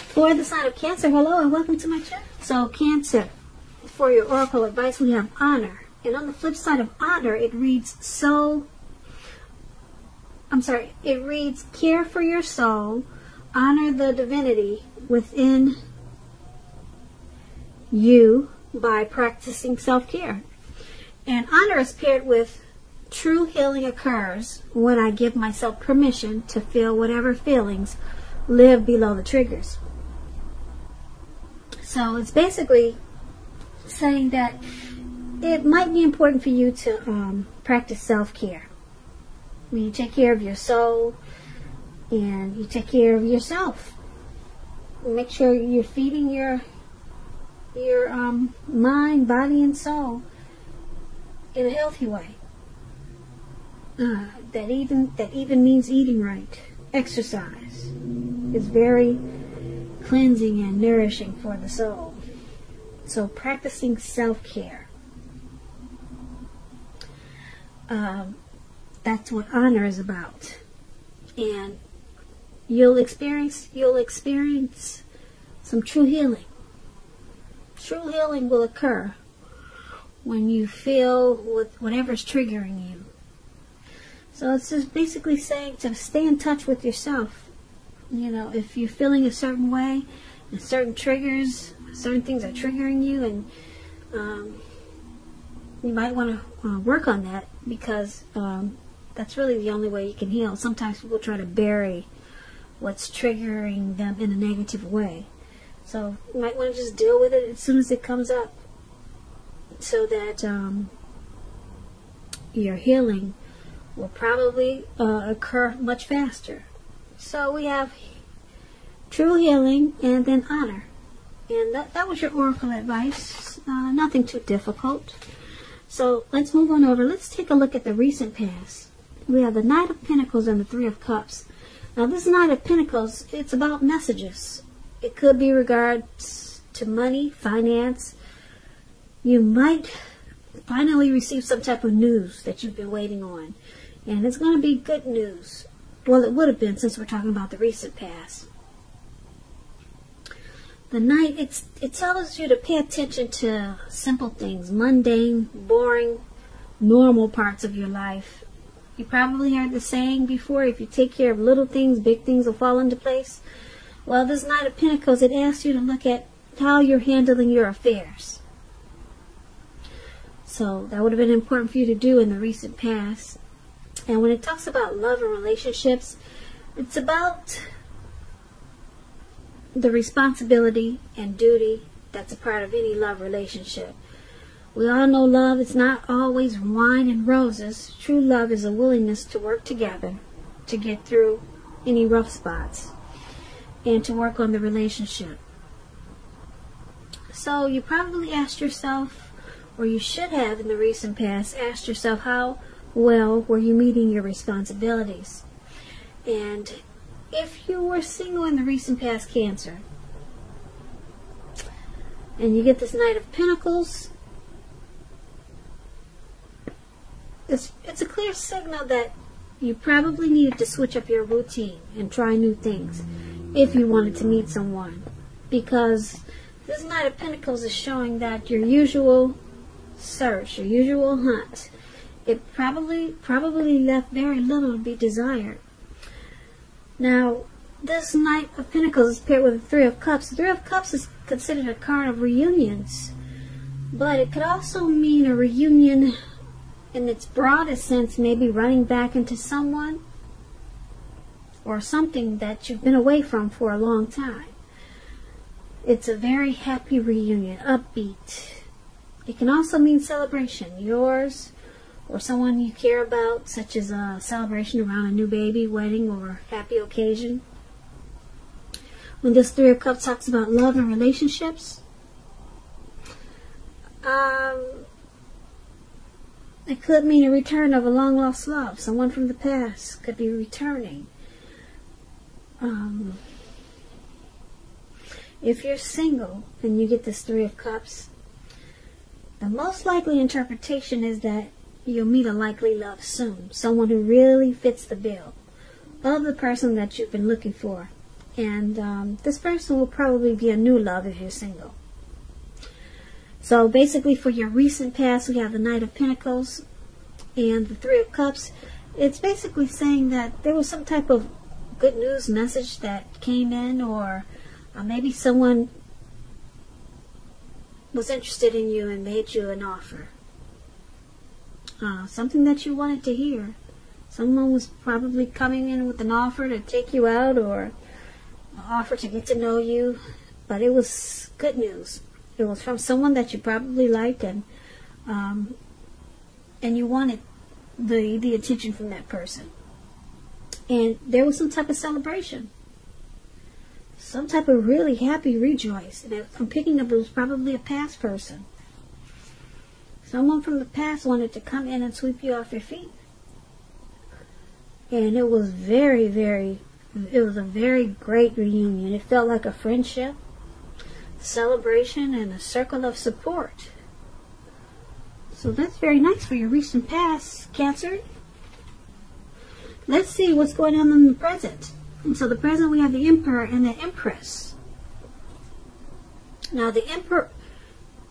For the sign of Cancer, hello and welcome to my channel. So Cancer, for your oracle advice, we have honor. And on the flip side of honor, it reads it reads care for your soul, honor the divinity within you by practicing self-care. And honor is paired with true healing occurs when I give myself permission to feel whatever feelings live below the triggers. So it's basically saying that it might be important for you to practice self-care. When you take care of your soul and you take care of yourself. Make sure you're feeding your mind, body, and soul in a healthy way. That even means eating right. Exercise is very cleansing and nourishing for the soul. So practicing self-care. That's what honor is about. And you'll experience some true healing. True healing will occur when you feel with whatever's triggering you. So it's just basically saying to stay in touch with yourself. You know, if you're feeling a certain way, and certain triggers, certain things are triggering you, and you might want to work on that, because that's really the only way you can heal. Sometimes people try to bury what's triggering them in a negative way. So you might want to just deal with it as soon as it comes up, so that your healing will probably occur much faster. So we have true healing and then honor. And that was your oracle advice. Nothing too difficult. So let's move on over. Let's take a look at the recent past. We have the Knight of Pentacles and the Three of Cups. Now this Knight of Pentacles, it's about messages. It could be regards to money, finance. You might finally receive some type of news that you've been waiting on. And it's going to be good news. Well, it would have been, since we're talking about the recent past. The Knight, it tells you to pay attention to simple things, mundane, boring, normal parts of your life. You probably heard the saying before, if you take care of little things, big things will fall into place. Well, this Knight of Pentacles, it asks you to look at how you're handling your affairs. So that would have been important for you to do in the recent past. And when it talks about love and relationships, it's about the responsibility and duty that's a part of any love relationship. We all know love is not always wine and roses. True love is a willingness to work together to get through any rough spots and to work on the relationship. So you probably asked yourself, or you should have in the recent past, asked yourself, how well were you meeting your responsibilities? And if you were single in the recent past, Cancer, and you get this Knight of Pentacles, it's a clear signal that you probably needed to switch up your routine and try new things if you wanted to meet someone. Because this Knight of Pentacles is showing that your usual search, your usual hunt, it probably left very little to be desired. Now, this Knight of Pentacles is paired with the Three of Cups. The Three of Cups is considered a card of reunions, but it could also mean a reunion in its broadest sense, maybe running back into someone or something that you've been away from for a long time. It's a very happy reunion, upbeat. It can also mean celebration, yours or someone you care about, such as a celebration around a new baby, wedding, or happy occasion. When this Three of Cups talks about love and relationships, it could mean a return of a long-lost love. Someone from the past could be returning. If you're single and you get this Three of Cups, the most likely interpretation is that you'll meet a likely love soon. Someone who really fits the bill of the person that you've been looking for. And this person will probably be a new love if you're single. So basically for your recent past, we have the Knight of Pentacles and the Three of Cups. It's basically saying that there was some type of good news message that came in, or maybe someone was interested in you and made you an offer. Something that you wanted to hear. Someone was probably coming in with an offer to take you out, or an offer to get to know you, but it was good news. It was from someone that you probably liked, and you wanted the attention from that person. And there was some type of celebration, some type of really happy rejoice. And I'm picking up it was probably a past person. Someone from the past wanted to come in and sweep you off your feet. And it was it was a very great reunion. It felt like a friendship, celebration, and a circle of support. So that's very nice for your recent past, Cancer. Let's see what's going on in the present. And so the present, we have the Emperor and the Empress. Now the Emperor,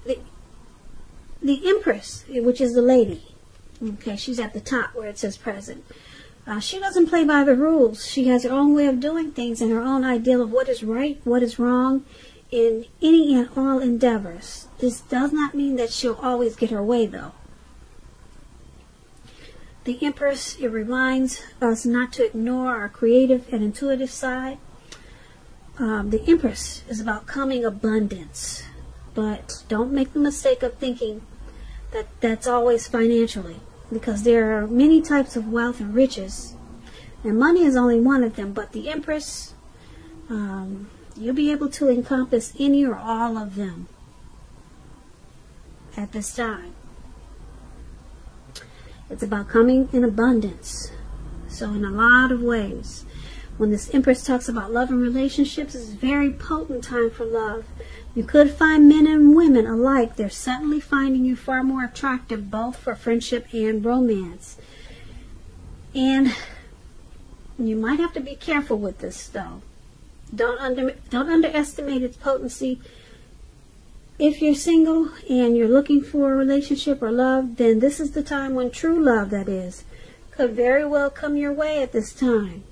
the Empress, which is the lady, okay, she's at the top where it says present. She doesn't play by the rules. She has her own way of doing things and her own ideal of what is right, what is wrong in any and all endeavors. This does not mean that she'll always get her way, though. The Empress, it reminds us not to ignore our creative and intuitive side. The Empress is about coming abundance, but don't make the mistake of thinking that that's always financially, because there are many types of wealth and riches, and money is only one of them. But the Empress, you'll be able to encompass any or all of them at this time. It's about coming in abundance. So in a lot of ways, when this Empress talks about love and relationships, it's a very potent time for love. You could find men and women alike. They're suddenly finding you far more attractive, both for friendship and romance. And you might have to be careful with this, though. Don't underestimate its potency. If you're single and you're looking for a relationship or love, then this is the time when true love, that is, could very well come your way at this time.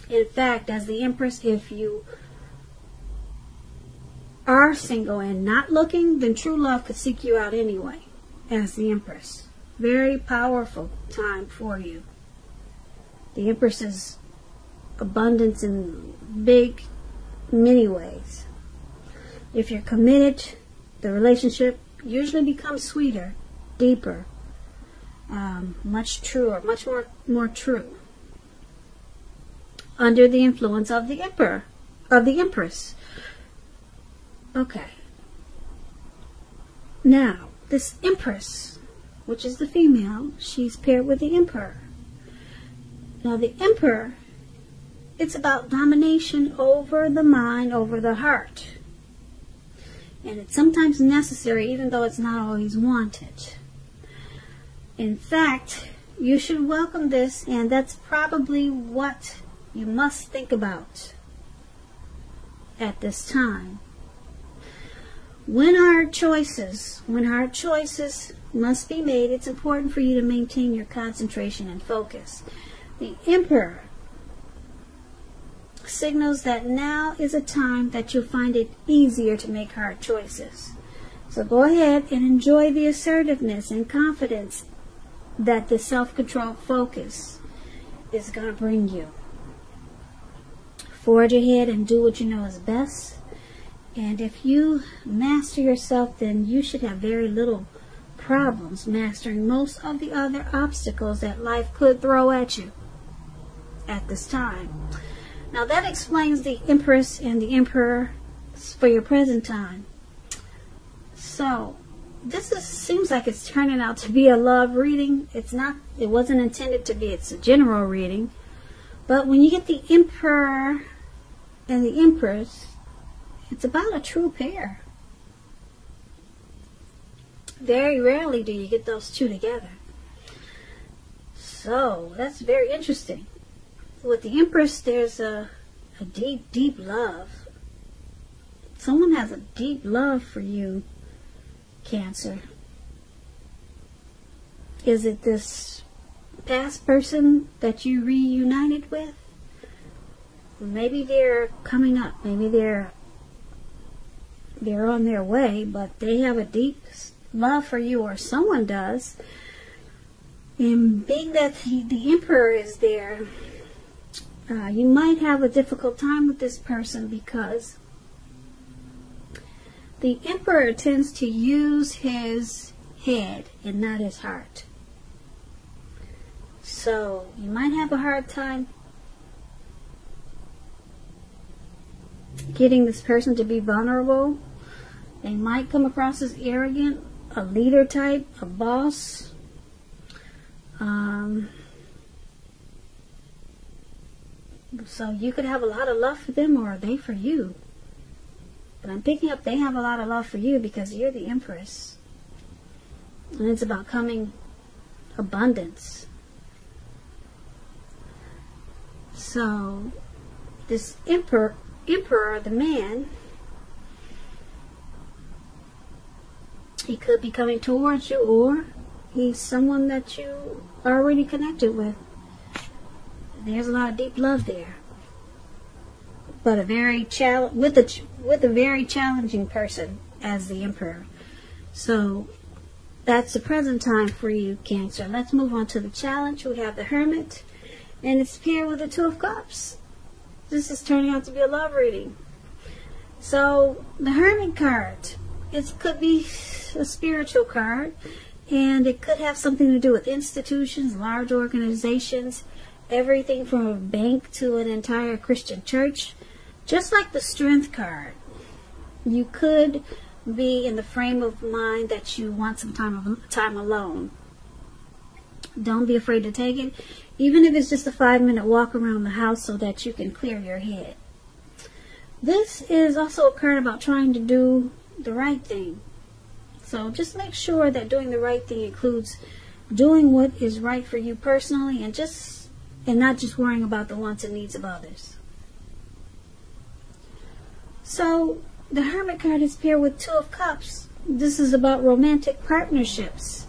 In fact, as the Empress, if you are single and not looking, then true love could seek you out anyway, as the Empress. Very powerful time for you. The Empress is abundance in many ways. If you're committed, the relationship usually becomes sweeter, deeper, much truer, much more true. Under the influence of the Emperor, of the Empress. Okay. Now, this Empress, which is the female, she's paired with the Emperor. Now, the Emperor, it's about domination over the mind, over the heart. And it's sometimes necessary, even though it's not always wanted. In fact, you should welcome this, and that's probably what you must think about at this time. When hard choices must be made, it's important for you to maintain your concentration and focus. The Emperor signals that now is a time that you'll find it easier to make hard choices. So go ahead and enjoy the assertiveness and confidence that the self-control focus is going to bring you. Forge ahead and do what you know is best. And if you master yourself, then you should have very little problems mastering most of the other obstacles that life could throw at you at this time. Now that explains the Empress and the Emperor for your present time. So this seems like it's turning out to be a love reading. It's not. It wasn't intended to be. It's a general reading. But when you get the Emperor and the Empress, it's about a true pair. Very rarely do you get those two together. So that's very interesting. With the Empress, there's a a deep, deep love. Someone has a deep love for you, Cancer. Is it this past person that you reunited with? Maybe they're coming up. Maybe they're on their way, but they have a deep love for you, or someone does. And being that the Emperor is there, you might have a difficult time with this person because the Emperor tends to use his head and not his heart. So you might have a hard time getting this person to be vulnerable. They might come across as arrogant, a leader type, a boss. So you could have a lot of love for them, or they for you. But I'm picking up they have a lot of love for you because you're the Empress. And it's about coming abundance. So this Emperor, the man, he could be coming towards you, or he's someone that you are already connected with. There's a lot of deep love there, but a very with a very challenging person as the Emperor. So that's the present time for you, Cancer. Let's move on to the challenge. We have the Hermit, and it's paired with the Two of Cups. This is turning out to be a love reading. So the Hermit card, it could be a spiritual card, and it could have something to do with institutions, large organizations, everything from a bank to an entire Christian church. Just like the Strength card, you could be in the frame of mind that you want some time alone. Don't be afraid to take it, even if it's just a 5-minute walk around the house so that you can clear your head. This is also a card about trying to do the right thing. So just make sure that doing the right thing includes doing what is right for you personally, and not just worrying about the wants and needs of others. So the Hermit card is paired with Two of Cups. This is about romantic partnerships.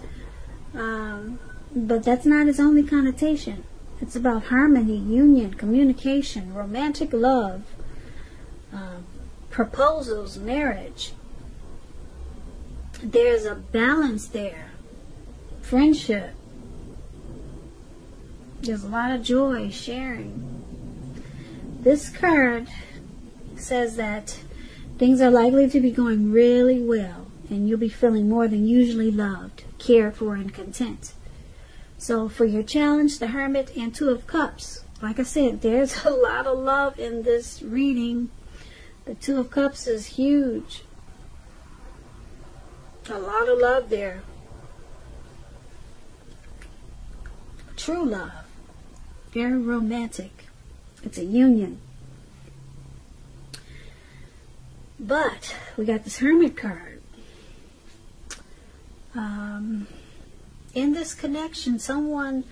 But that's not its only connotation. It's about harmony, union, communication, romantic love, proposals, marriage. There's a balance there. Friendship. There's a lot of joy, sharing. This card says that things are likely to be going really well, and you'll be feeling more than usually loved, cared for, and content. So for your challenge, the Hermit and Two of Cups, like I said, there's a lot of love in this reading. The Two of Cups is huge. A lot of love there. True love. Very romantic. It's a union. But we got this Hermit card. In this connection, someone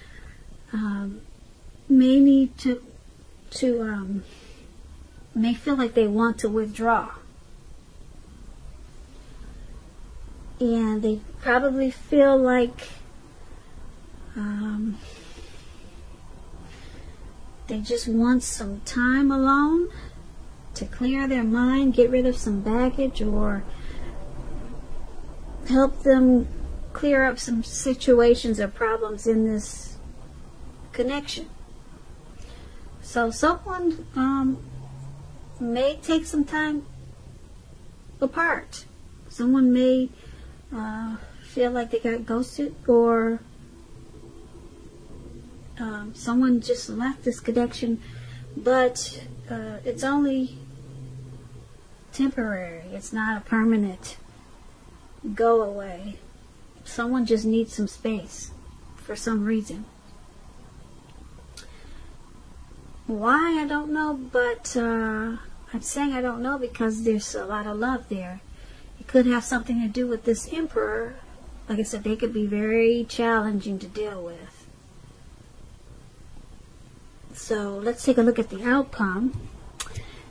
may need to may feel like they want to withdraw. And they probably feel like they just want some time alone to clear their mind, get rid of some baggage, or help them clear up some situations or problems in this connection. So someone may take some time apart. Someone may feel like they got ghosted, or someone just left this connection, but it's only temporary. It's not a permanent go away. Someone just needs some space for some reason. Why, I don't know, but I'm saying I don't know because there's a lot of love there. It could have something to do with this Emperor. Like I said, they could be very challenging to deal with. So let's take a look at the outcome.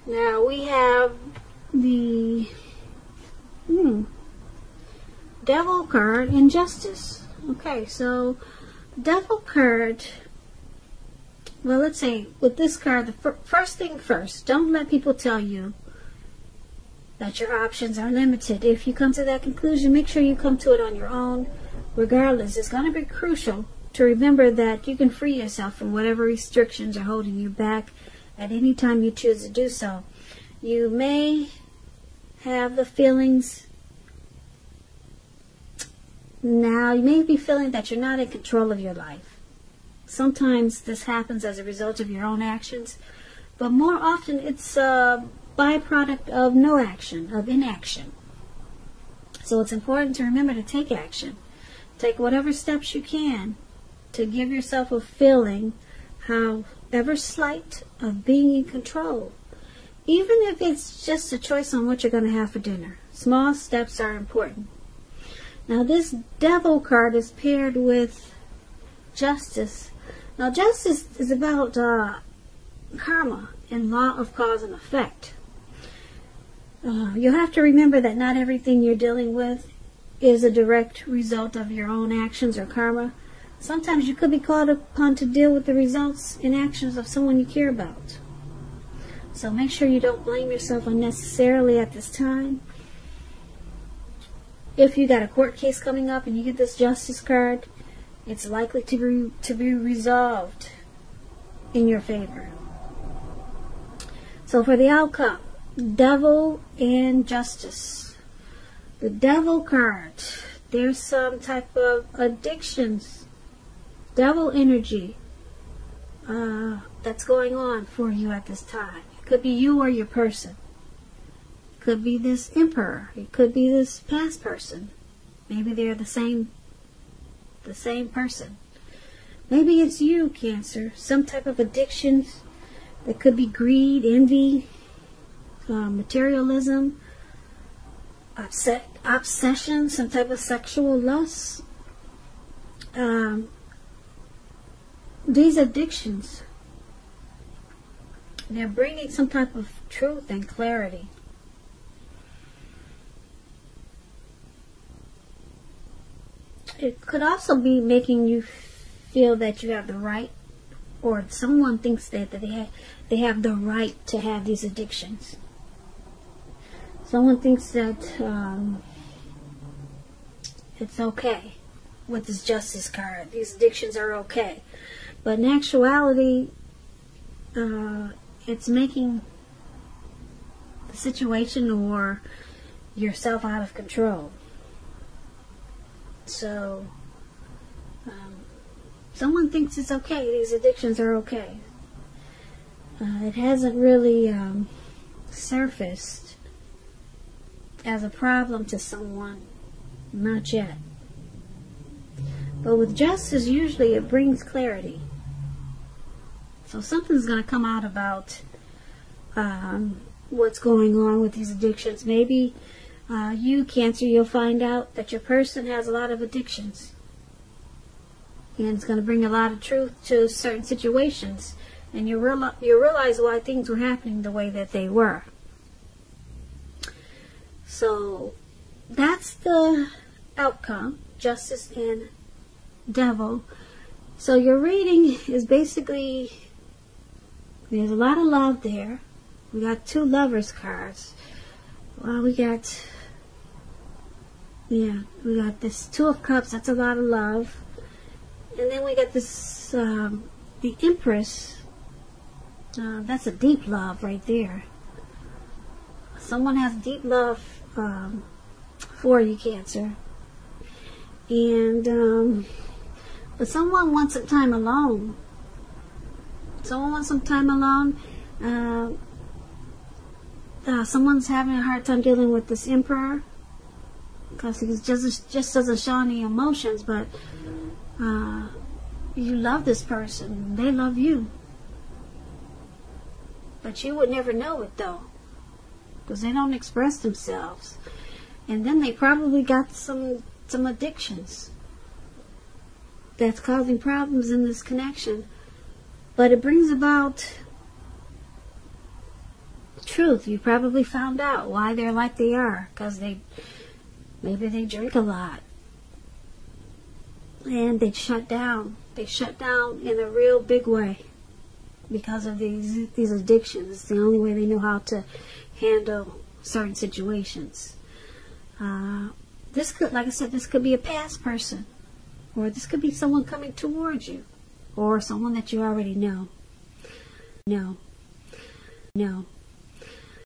Now we have the Devil card and Justice. Okay, so Devil card, well, let's say with this card, the first thing first, don't let people tell you that your options are limited. If you come to that conclusion, make sure you come to it on your own. Regardless, it's going to be crucial to remember that you can free yourself from whatever restrictions are holding you back at any time you choose to do so. You may have the feelings now, you may be feeling that you're not in control of your life. Sometimes this happens as a result of your own actions, but more often it's a byproduct of no action, of inaction. So it's important to remember to take action. Take whatever steps you can to give yourself a feeling, however slight, of being in control. Even if it's just a choice on what you're going to have for dinner. Small steps are important. Now this Devil card is paired with Justice. Now Justice is about karma and law of cause and effect. You'll have to remember that not everything you're dealing with is a direct result of your own actions or karma. Sometimes you could be called upon to deal with the results and actions of someone you care about. So make sure you don't blame yourself unnecessarily at this time. If you got a court case coming up and you get this Justice card, it's likely to be resolved in your favor. So for the outcome, Devil and Justice. The Devil card, there's some type of addictions, devil energy that's going on for you at this time. It could be you or your person. It could be this Emperor. It could be this past person. Maybe they're the same person. Maybe it's you, Cancer. Some type of addictions. That could be greed, envy, materialism, obsession, some type of sexual lust. These addictions, they're bringing some type of truth and clarity. It could also be making you feel that you have the right, or someone thinks that they have the right to have these addictions. Someone thinks that it's okay with this Justice card. These addictions are okay. But in actuality, it's making the situation or yourself out of control. So, someone thinks it's okay. These addictions are okay. It hasn't really surfaced as a problem to someone. Not yet. But with Justice, usually it brings clarity. So something's going to come out about what's going on with these addictions. Maybe you, Cancer, you'll find out that your person has a lot of addictions. And it's going to bring a lot of truth to certain situations. And you realize why things were happening the way that they were. So that's the outcome. Justice and Devil. So your reading is basically, there's a lot of love there. We got two Lovers cards. Well, we got this Two of Cups. That's a lot of love. And then we got this, the Empress. That's a deep love right there. Someone has deep love for you, Cancer. And, but someone wants some time alone. Someone wants some time alone. Someone's having a hard time dealing with this Emperor. Because he just doesn't show any emotions, but you love this person. They love you. But you would never know it, though. Because they don't express themselves. And then they probably got some addictions that's causing problems in this connection. But it brings about Truth, you probably found out why they're like they are, because maybe they drink a lot. And they shut down. They shut down in a real big way because of these addictions. It's the only way they know how to handle certain situations. This could, like I said, this could be a past person, or this could be someone coming towards you, or someone that you already know. No.